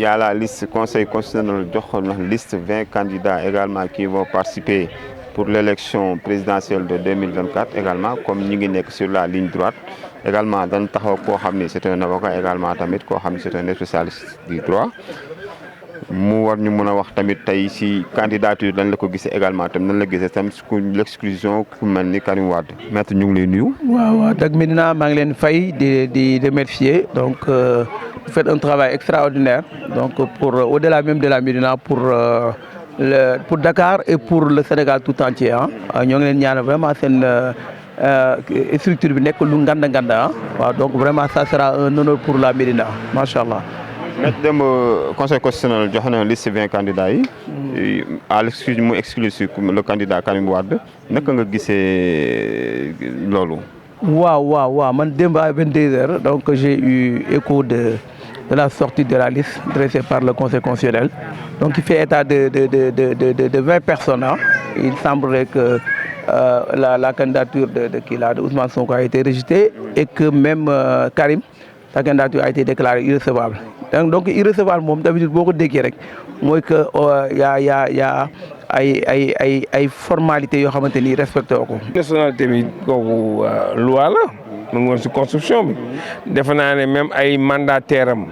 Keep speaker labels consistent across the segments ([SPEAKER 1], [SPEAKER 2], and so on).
[SPEAKER 1] y a la liste conseil constitutionnel joxoon na liste 20 candidats également qui vont participer pour l'élection présidentielle de 2024 également comme ñi ngi nekk sur la ligne droite également dañ taxaw koo xam ne c'est un avocat également tamit koo xam ne c'est un spécialiste du droit mu war ñu mën a wax tamit tey si candidature dañ la ko gisee également tam nan la gisee tamit ku l'exclusion ku mel ni Karim Wade maître ñu ngi lay nuyu.
[SPEAKER 2] waaw Dak Médina maa ngi leen fay di remercier donc vous faites un travail extraordinaire donc pour au-delà même de la Médina pour Dakar et pour le Sénégal tout entier ah ñoo ngi leen ñaanal vraiment seen structure bi nekk lu nganda waaw donc vraiment ça sera un honneur pour la Médina macha allah.
[SPEAKER 1] Maître démb conseil constitutionnel joxe na liste 20 candidats yi. à l'exclusion mu exclure si le candidat Karim Wade naka nga gisee loolu.
[SPEAKER 2] waaw man démb à 22h donc j'ai eu écho de la sortie de la liste dressée par le conseil constitutionnel donc il fait état de 20 personnes. Il semblerait que la candidature de Ousmane Sonko a été rejetée et que même Karim sa candidature a été déclarée irrecevable. Donc irrecevable moom d'habitude boo ko déggee rek mooy que y a ay formalités yoo xamante ni respecté woo ko.
[SPEAKER 3] nationalité bi kooku loi la mu ngi woon si constitution bi defe naa ne même ay mandataire am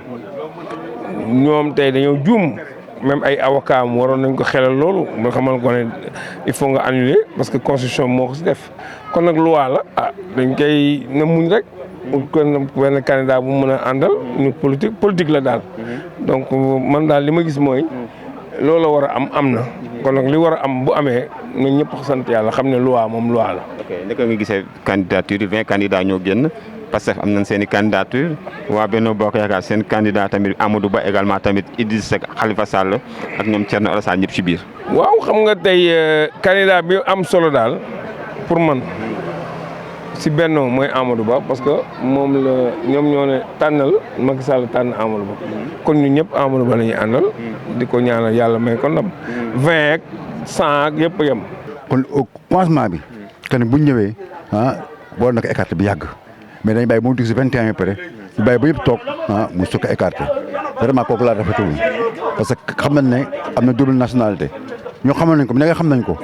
[SPEAKER 3] ñoom tey dañoo juum même ay avocat am waroon nañ ko xelal loolu ba xamal ko ne il faut nga annuler parce que constitution moo ko si def kon nag loi la dañ koy na muñ rek. kon benn candidat bu mën a àndal ñu politique la daal donc man daal li ma gis mooy loolu la war a am na kon nag li war a am bu amee ñun ñëpp sant yàlla xam ne loi moom loi la.
[SPEAKER 1] ok naka nga gisee candidature yi 20 candidats ñoo génn Pastef am nañ seen i candidature waa Benno Bokk Yaakaar seen candidat tamit Amadou Ba également tamit Idrissa Seck Khalifa Sall ak ñoom Thierno Alassane ñëpp ci biir.
[SPEAKER 3] waaw xam nga tey candidat bi am solo daal pour man. si Benno mooy Amadou Ba parce que moom la ñoom ñoo ne tànnal Macky Sall tànn Amadou Ba kon ñun ñëpp Amadou Ba la ñuy àndal di ko ñaanal yàlla may ko ndam 20 ak 100 ak yëpp a yem.
[SPEAKER 4] kon au commencement bi kenn bu ñu ñëwee boo na ko écarté bi yàgg mais dañu bàyyi ba mu dugg si 21 ba pare ñu bàyyi ba yëpp toog mu soog a écarté vraiment kooku laa rafetlu parce que xam nañ ne am na double nationalité ñoo xamal nañ ko mais nga xam nañ ko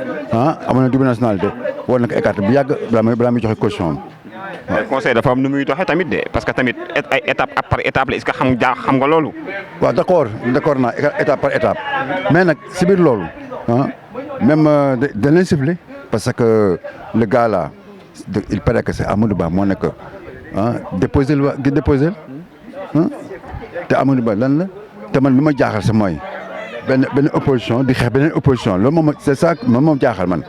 [SPEAKER 4] amoon na double nationalité. war na ko écarté bu yàgg balaa muy joxe caution
[SPEAKER 1] am. conseil dafa am nu muy doxee tamit de parce que tamit ay étape par étape la est-ce que xam nga loolu.
[SPEAKER 4] waaw d'accord naa étape par étape mais nag si biir loolu même dañ leen siffler parce que le gars là il paraît que c'est Amadou Ba moo nekk déposer te Amadou Ba lan la te man lu ma jaaxal sa mooy benn opposition di xeex beneen opposition loolu moom c'est ça moom jaaxal man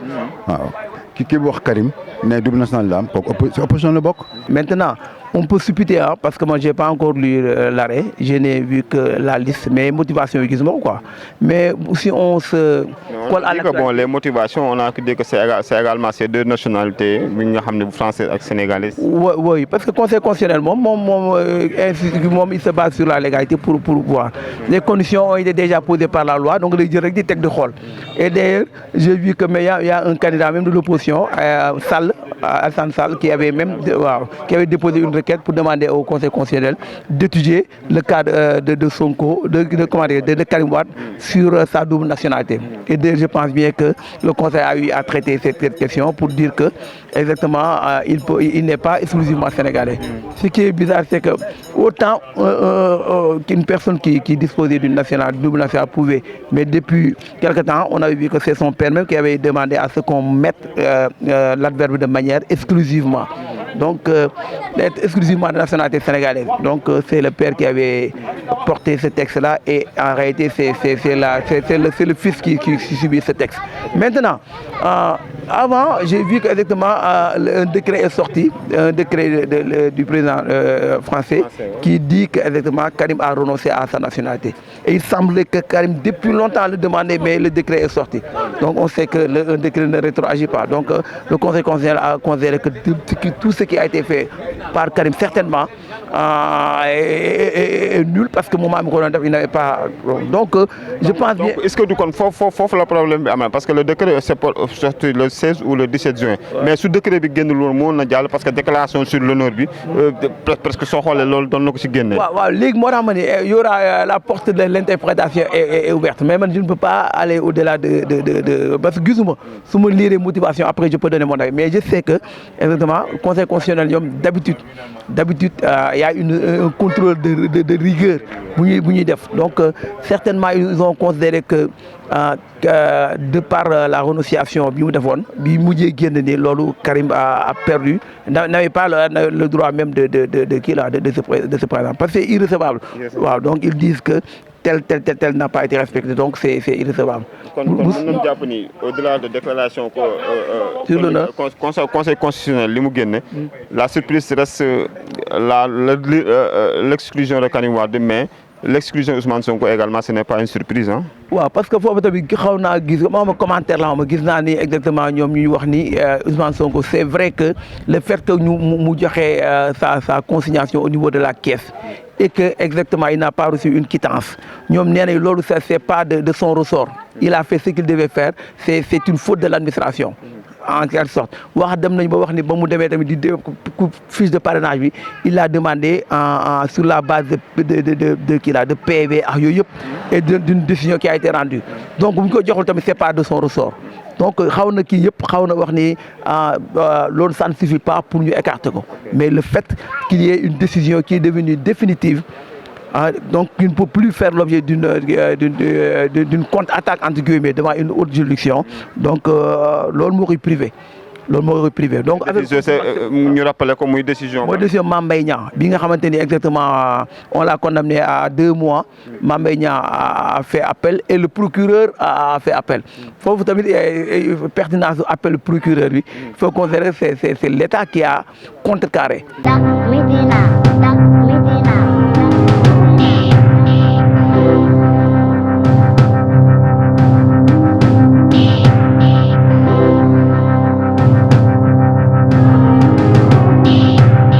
[SPEAKER 4] waaw. ki wax Karim ne double national la am kooku opposition la bokk.
[SPEAKER 2] Maintenant on peut supputer parce que moi j'ai pas encore lu l'arrêt je n'ai vu que la liste mais motivation yi gisuma ko quoi mais si on se.
[SPEAKER 1] colle à la bon les motivations on a dit que c'est également ces deux nationalités bi nga xam ne française ak sénégalaise.
[SPEAKER 2] oui parce que conseil constitutionnel moom il se base sur la légalité pour voir les conditions ont été déjà posées par la loi donc day jël rek di teg di xool et d'ailleurs j'ai vu que mais y a un candidat même de l'opposition Alassane Sall qui avait déposé une requête pour demander au conseil constitutionnel d'étudier le cas de Sonko de Karim Wade sur sa double nationalité et je pense bien que le conseil a eu à traiter cette question pour dire que exactement il n'est pas exclusivement sénégalais. Ce qui est bizarre c'est que autant qu'une personne qui disposait d'une double nationalité pouvait, mais depuis quelque temps on avait vu que c'est son père même qui avait demandé à ce qu'on mette l'adverbe de manière exclusivement. Donc, exclusivement de nationalité sénégalaise. Donc, c'est le père qui avait porté ce texte-là et en réalité, c'est le fils qui subit ce texte. Maintenant, avant, j'ai vu qu'effectivement, un décret est sorti, un décret du président français qui dit qu'effectivement, Karim a renoncé à sa nationalité. Et il semblait que Karim, depuis longtemps, le demandait, mais le décret est sorti. Donc, on sait que le décret ne rétroagit pas. Donc, le Conseil constitutionnel a considéré que tout ce qui a été fait par Karim, certainement, est nul parce que moment bi ko doon def il n'avait pas donc je pense bien.
[SPEAKER 1] Donc est-ce que du kon foofu la problème bi am na parce que le décret c'est sorti le 16 ou le 17 juin. mais su décret bi génn loolu moo na jàll parce que déclaration sur l'honneur bi presque soo xoolee loolu doon na ko ci génne.
[SPEAKER 2] waaw léegi moo tax ma ne y aura la porte de l'interprétation est ouverte mais man je ne peux pas aller au-delà de parce que gisuma su ma lire motivation après je peux donner mon avis mais je sais que exactement conseil constitutionnel ñoom d'habitude y a un contrôle de rigueur bu ñuy def donc certainement ils ont considéré que de par la renonciation bi mu defoon bi mujjee génn ni loolu Karim a perdu n'avait pas le droit même de kii là de se présenter parce que c'est irrecevable. waaw donc ils disent que tel n'a pas été respecté donc c'est irrecevable.
[SPEAKER 1] kon mën nañu jàpp ni au-delà de déclaration
[SPEAKER 2] sur l'honneur
[SPEAKER 1] conseil constitutionnel li mu génne la surprise reste l'exclusion de Karim Wade mais l'exclusion Ousmane Sonko également ce n'est pas une surprise hein.
[SPEAKER 2] waaw parce que foofu tamit xaw naa gis ma commentaire la ma gis naa ni exactement ñoom ñuy wax ni Ousmane Sonko c'est vrai que le fait que mu joxe sa consignation au niveau de la caisse et que exactement il n'a pas reçu une quittance ñoom nee nañ loolu c'est pas de son ressort il a fait ce qu'il devait faire c'est une faute de l'administration en quelque sorte wax dem nañ ba wax ni ba mu demee tamit di fiche de parrainage bi il a demandé sur la base de kii là de PV ak yooyu yëpp et d'une décision qui a été rendue donc bu ñu ko joxul tamit c'est pas de son ressort donc xaw na kii yëpp xaw na wax ni loolu ça ne suffit pas pour ñu écarter ko mais le fait qu'il y ait une décision qui est devenue définitive donc il ne peut plus faire l'objet d'une contre-attaque entre guillemets devant une haute juridiction donc loolu moo koy privé donc
[SPEAKER 1] ñu rappelé ko muy décision.
[SPEAKER 2] mooy décision Mame Mbaye Niang bi nga xamante ni exactement on l'a condamné à 2 mois Mame Mbaye Niang a fait appel et le procureur a fait appel foofu tamit pertinence appel procureur bi il faut considérer c'est l'État qui a contrecarré.